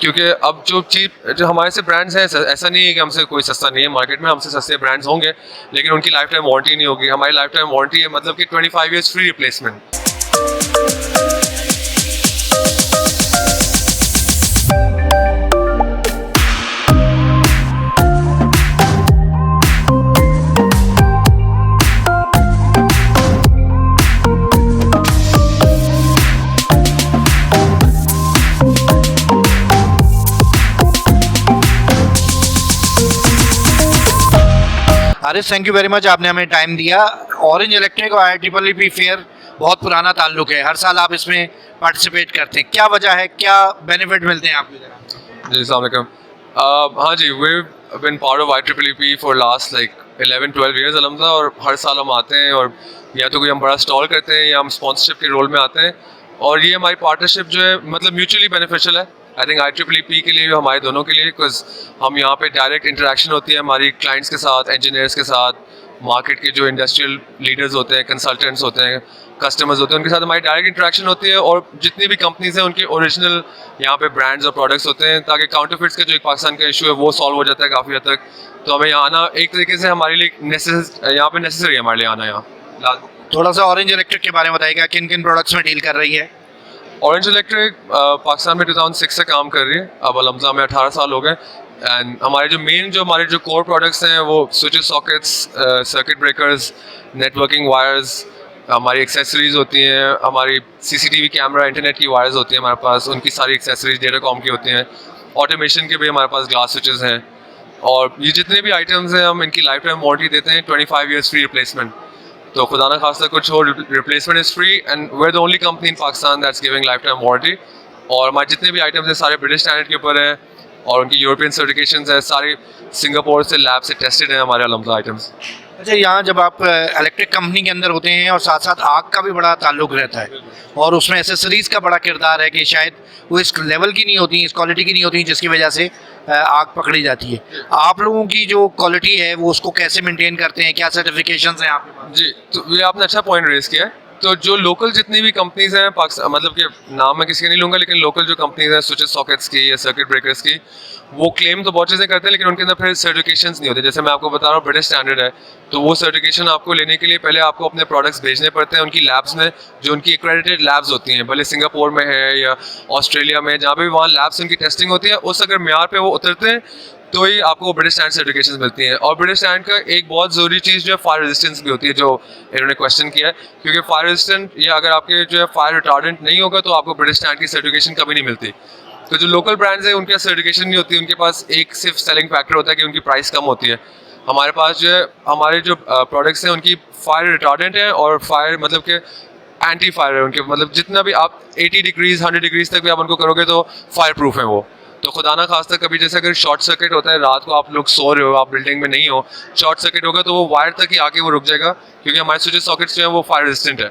क्योंकि अब जो चीप जो हमारे से ब्रांड्स हैं, ऐसा नहीं है कि हमसे कोई सस्ता नहीं है मार्केट में, हमसे सस्ते ब्रांड्स होंगे लेकिन उनकी लाइफ टाइम वारंटी नहीं होगी। हमारी लाइफ टाइम वारंटी है मतलब कि 25 years free replacement. Arif, thank you very much, आपने हमें टाइम दिया। ऑरेंज इलेक्ट्रिक और IEEE फेयर बहुत पुराना ताल्लुक है, हर साल आप इसमें पार्टिसिपेट करते हैं, क्या वजह है, क्या बेनिफिट मिलते हैं आपको? जी अस्सलाम वालेकुम। हाँ जी, we've been part of IEEE for last like 11-12 years अलहम्दुलिल्लाह, और हर साल हम आते हैं और या तो कोई हम बड़ा स्टॉल करते हैं या हम स्पॉन्सरशिप के रोल में आते हैं, और ये हमारी पार्टनरशिप जो है मतलब म्यूचुअली बेनिफिशियल है। आई थिंक IEEE के लिए भी हमारे दोनों के लिए, बिकॉज हम यहाँ पे डायरेक्ट इंटरेक्शन होती है हमारी क्लाइंट्स के साथ, इंजीनियर्स के साथ, मार्केट के जो इंडस्ट्रियल लीडर्स होते हैं, कंसल्टेंट्स होते हैं, कस्टमर्स होते हैं, उनके साथ हमारी डायरेक्ट इंटरेक्शन होती है। और जितनी भी कंपनीज हैं उनके ओरिजिनल यहाँ पे ब्रांड्स और प्रोडक्ट्स होते हैं, ताकि काउंटरफिट्स का जो एक पाकिस्तान का इशू है वो सॉल्व हो जाता है काफ़ी हद तक। तो हमें यहाँ आना एक तरीके से हमारे लिए यहाँ पे नेसेसरी है हमारे लिए आना यहाँ। थोड़ा सा ऑरेंज इलेक्ट्रिक के बारे में बताइएगा, किन किन प्रोडक्ट्स में डील कर रही है? ऑरेंज इलेक्ट्रिक पाकिस्तान में 2006 से काम कर रही है, अब अलहम्दुलिल्लाह में 18 साल हो गए। एंड हमारे जो कोर प्रोडक्ट्स हैं वो switches, sockets, circuit breakers, networking wires, हमारी एक्सेसरीज होती हैं, हमारी CCTV कैमरा, इंटरनेट की वायर्स होती हैं हमारे पास, उनकी सारी एक्सेसरीज डेटाकॉम की होती हैं। ऑटोमेशन के भी हमारे पास ग्लास स्विचेस हैं, और ये जितने भी आइटम्स हैं हम इनकी लाइफ टाइम वारंटी देते हैं, 25 ईयर्स फ्री रिप्लेसमेंट। तो खुदा ना खास्ता कुछ हो, replacement is free, and we are the only company in Pakistan that's giving lifetime warranty. और हमारे जितने भी आइटम्स हैं सारे ब्रिटिश स्टैंडर्ड के ऊपर हैं, और उनकी यूरोपियन सर्टिफिकेशंस है, सारी सिंगापुर से लैब से टेस्टेड हैं हमारे अलहम्दुलिल्लाह आइटम्स। अच्छा, यहाँ जब आप इलेक्ट्रिक कंपनी के अंदर होते हैं और साथ साथ आग का भी बड़ा ताल्लुक रहता है, और उसमें एसेसरीज का बड़ा किरदार है कि शायद वो इस लेवल की नहीं होती, इस क्वालिटी की नहीं होती, जिसकी वजह से आग पकड़ी जाती है। आप लोगों की जो क्वालिटी है वो उसको कैसे मेंटेन करते हैं, क्या सर्टिफिकेशंस हैं आपके पास? जी, तो ये आपने अच्छा पॉइंट रेज किया है। तो जो लोकल जितनी भी कंपनीज हैं पाकिस्तान, मतलब कि नाम मैं किसी का नहीं लूँगा, लेकिन लोकल जो कंपनीज हैं स्विचेस, सॉकेट्स की या सर्किट ब्रेकर्स की, वो क्लेम तो बहुत चीज़ें करते हैं, लेकिन उनके अंदर फिर सर्टिफिकेशंस नहीं होते। जैसे मैं आपको बता रहा हूँ ब्रिटिश स्टैंडर्ड है, तो वो सर्टिफिकेशन आपको लेने के लिए पहले आपको अपने प्रोडक्ट्स भेजने पड़ते हैं उनकी लैब्स में, जो उनकी एक्रेडिटेड लैब्स होती हैं, भले सिंगापुर में है या ऑस्ट्रेलिया में, जहाँ पे भी वहाँ लैब्स उनकी टेस्टिंग होती है, उस अगर म्यार पे वो उतरते हैं तो ही आपको ब्रिटिश स्टैंड सर्टिफिकेशन मिलती हैं। और ब्रिटिश स्टैंड का एक बहुत ज़रूरी चीज़ जो है फायर रेजिस्टेंस भी होती है, जो इन्होंने क्वेश्चन किया है, क्योंकि फायर रेजिस्टेंट या अगर आपके जो है फायर रिटार्डेंट नहीं होगा तो आपको ब्रिटिश स्टैंड की सर्टिफिकेशन कभी नहीं मिलती। तो जो लोकल ब्रांड्स हैं उनके सर्टिफिकेशन नहीं होती, उनके पास एक सिर्फ सेलिंग फैक्टर होता है कि उनकी प्राइस कम होती है। हमारे पास जो है हमारे जो प्रोडक्ट्स हैं उनकी फायर रिटार्डेंट है, और फायर मतलब कि एंटी फायर है उनके, मतलब जितना भी आप 80 डिग्रीज 100 डिग्रीज तक भी आप उनको करोगे तो फायर प्रूफ है वो। तो खुदा ना खास्ता कभी जैसे अगर शॉर्ट सर्किट होता है, रात को आप लोग सो रहे हो, आप बिल्डिंग में नहीं हो, शॉर्ट सर्किट होगा तो वो वायर तक ही आके वो रुक जाएगा, क्योंकि हमारे स्विचेस सॉकेट्स जो है वो फायर रेजिस्टेंट है।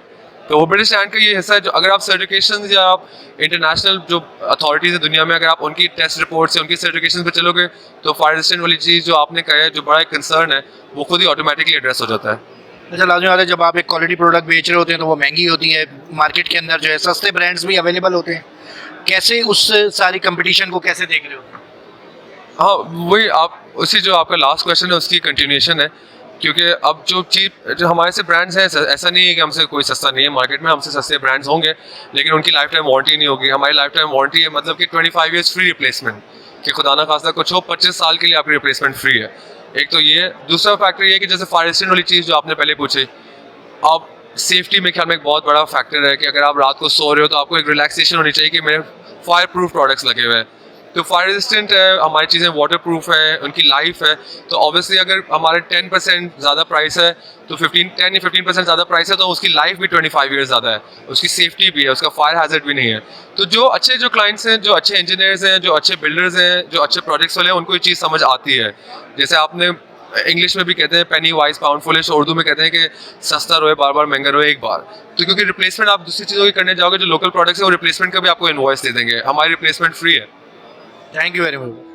तो वो ब्रिटिश स्टैंड का ये हिस्सा है, जो अगर आप सर्टिफिकेशन या आप इंटरनेशनल जो अथॉरिटीज़ है दुनिया में, अगर आप उनकी टेस्ट रिपोर्ट से उनकी सर्टिफिकेशन पे चलोगे तो फायर रेजिस्टेंट वाली चीज़ जो आपने कहा है, जो बड़ा एक कंसर्न है, वो खुद ही ऑटोमेटिकली एड्रेस हो जाता है। अच्छा, लाजमी बात है, जब आप एक क्वालिटी प्रोडक्ट बेच रहे होते हैं तो वो महंगी होती है, मार्केट के अंदर जो है सस्ते ब्रांड्स भी अवेलेबल होते हैं, कैसे उस सारी कंपटीशन को कैसे देख रहे हो? हाँ, वही आप उसी जो आपका लास्ट क्वेश्चन है उसकी कंटिन्यूएशन है, क्योंकि अब जो हमारे से ब्रांड्स हैं, ऐसा नहीं है कि हमसे कोई सस्ता नहीं है मार्केट में, हमसे सस्ते ब्रांड्स होंगे लेकिन उनकी लाइफ टाइम वारंटी नहीं होगी। हमारी लाइफ टाइम वारंटी है मतलब कि 25 ईयर्स फ्री रिप्लेसमेंट, कि खुदा ना खास्ता कुछ हो 25 साल के लिए आपकी रिप्लेसमेंट फ्री है। एक तो ये, दूसरा फैक्टर ये है कि जैसे फायर रेजिस्टेंट वाली चीज़ जो आपने पहले पूछी, अब सेफ्टी में ख्याल में एक बहुत बड़ा फैक्टर है कि अगर आप रात को सो रहे हो तो आपको एक रिलैक्सेशन होनी चाहिए कि मेरे फायर प्रूफ प्रोडक्ट्स लगे हुए हैं। तो फायर रेजिस्टेंट है, हमारी चीज़ें वाटर प्रूफ है, उनकी लाइफ है। तो ऑब्वियसली अगर हमारे 10% ज़्यादा प्राइस है तो 10 या 15% ज़्यादा प्राइस है तो उसकी लाइफ भी 25 ईयर्स ज़्यादा है, उसकी सेफ्टी भी है, उसका फायर हैजर्ड भी नहीं है। तो जो क्लाइंट्स हैं, जो अच्छे इंजीनियर्स हैं, जो अच्छे बिल्डर्स हैं, जो अच्छे प्रोजेक्ट्स वाले हैं, उनको ये चीज़ समझ आती है। जैसे आपने इंग्लिश में भी कहते हैं पेनी वाइज पाउंड फुलिश, उर्दू में कहते हैं कि सस्ता रोए बार बार, महंगा रोए एक बार। तो क्योंकि रिप्लेसमेंट आप दूसरी चीज़ों की करने जाओगे, जो लोकल प्रोडक्ट्स है वो रिप्लेसमेंट का भी आपको इनवॉइस दे देंगे, हमारी रिप्लेसमेंट फ्री है। Thank you very much.